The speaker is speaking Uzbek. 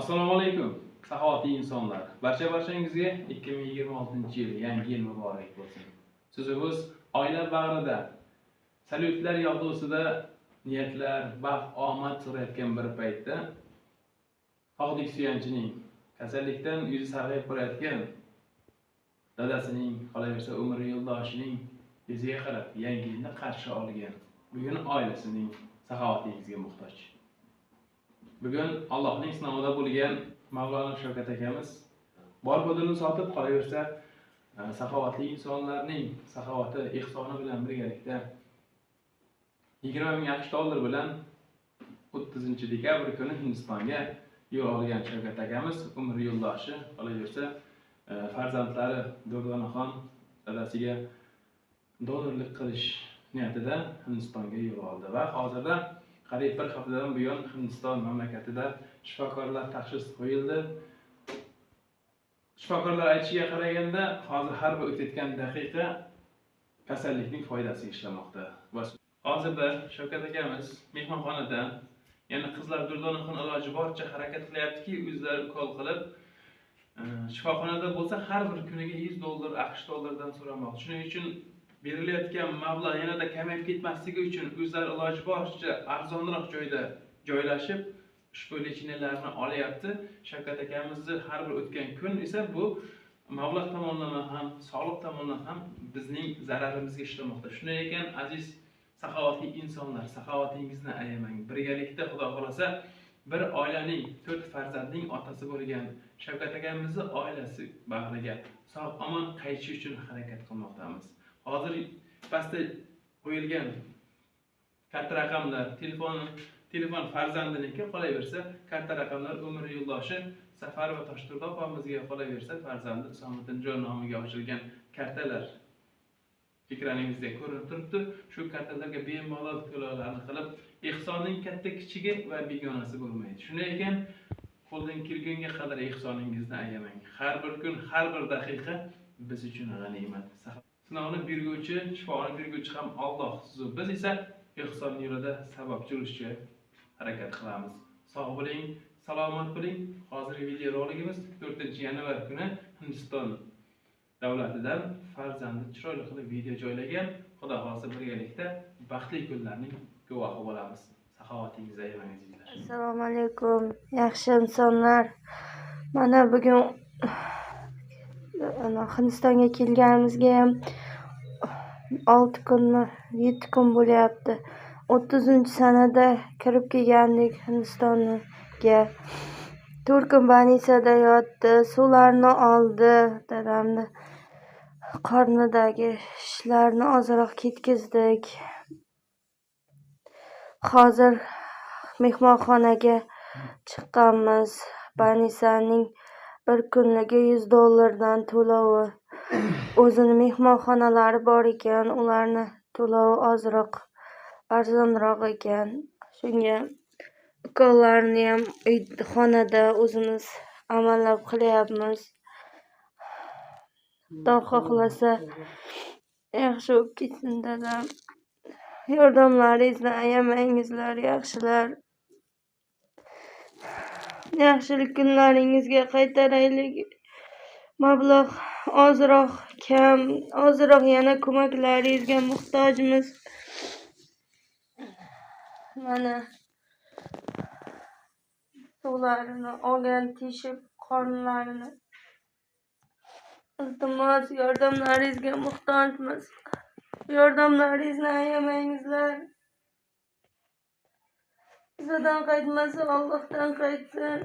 Assalomu alaykum, saxovatli insonlar. Barchangizga 2026-yil yangi yil muborak bo'lsin. So'zimiz oila bag'rida, salyutlar yog'dusida niyatlar, baxt, omad so'rayotgan bir paytda Xalqdek suyanchining kasallikdan yuzi sarg'ayib borayotgan dadasining, qolaversa umr yo'ldoshining yuziga qarab yangi yilni qarshi olgan bugun oilasining saxovatingizga muhtoj. Bugun Allohning sinovida bo'lgan Mavlono Shavkat akamiz bor budini sotib qolaversa, saxovatli insonlarning saxovati, ihsoni bilan birgalikda 20 ming AQSh dollar bilan 30-dekabr kuni Hindistonga yo'l olgan Shavkat akamiz umr yo'ldoshi qolaversa, farzandlari Durdanaxon dadasiga donorlik qilish niyatida Hindistonga yo'l oldi va hozirda qariyb bir haftadan buyon Hindiston mamlakatida shifokorlar tashxis qo'yildi. Shifokorlar aytishiga qaraganda, hozir har bir o'tayotgan daqiqa kasallikning foydasiga ishlamoqda. Hozirda Shavkat akamiz mehmonxonada, yana qizlar Durdanaxon iloji boricha harakat qilyaptiki, o'zlari ukol qilib, shifoxonada bo'lsa har bir kuniga 100 dollar AQSh dollaridan so'ramoqda. Shuning uchun berilayotgan mablag' yanada kamayib ketmasligi uchun o'zlari iloji boricha arzonroq joyda joylashib, ushbu lechinalarni olyapti. Shavkat akamizni har bir o'tgan kun esa bu mablag' tomonidan ham, sog'liq tomonidan ham bizning zararimizga ishlamoqda. Shunday ekan, aziz saxovatli insonlar, saxovatingizni ayamang. Birgalikda Xudo xolasa bir oilaning 4 farzandning otasi bo'lgan Shavkat akamizning oilasi bag'riga sog'-omon qaytishi uchun harakat qilmoqdamiz. Hozir pastda qo'yilgan karta raqamlar, telefon farzandiniki, qolaversa karta raqamlar umr yo'ldoshi Safar va Toshturdo opamizga, qolaversa farzandi Isomiddinjon nomiga ochilgan kartalar ekraningizda ko'rinib turibdi. Shu kartalarga bemalol to'lovlarni qilib, ehsonning katta kichigi va begonasi bo'lmaydi. Shunday ekan, qo'ldan kelgunga qadar ehsoningizni ayamang. Har bir kun, har bir daqiqa biz uchun g'animat. Sinovni berguvchi, shifoni berguvchi ham Alloh. Biz esa ehson yo'lida sababchi bo'lishga harakat qilamiz. Sog' bo'ling, salomat bo'ling. Hozirgi video roligimiz 4-yanvar kuni Hindiston davlatidan farzandi chiroyli qilib video joylagan. Xudo xolasa birgalikda baxtli kunlarning guvohi bo'lamiz. Saxovatingizni ayamang azizlar. Assalomu alaykum, yaxshi insonlar. Mana bugun Hindistonga kelganimizga ham 6 kunmi, 7 kun bo'lyapti. 30-sanada kirib kelgandik Hindistonga. 4 kun больницада yotdi, suvlarni oldi, dadamni qornidagi ishlarni ozroq ketkizdik. Hozir mehmonxonaga chiqqanmiz. Больницаning bir kunligi 100 dollardan to'lovi. O'zini mehmonxonalari bor ekan, ularni to'lovi ozroq, arzonroq ekan. Shunga ukollarni ham xonada o'zimiz amallab qilyapmiz. Xudo xohlasa yaxshi bo'lib ketsin dadam. Yordamlaringizni ayamangizlar, yaxshilar. Yaxshilik kunlaringizga qaytaraylik. Mablag' ozroq kam, ozroq yana ko'maklaringizga muhtojmiz. Mana suvlarini olgan, teshib qornlarini. Iltimos, yordamlaringizga muhtojmiz. Yordamlaringizni ayamangizlar. Bizdan qaytmasa Allohdan qaytsin.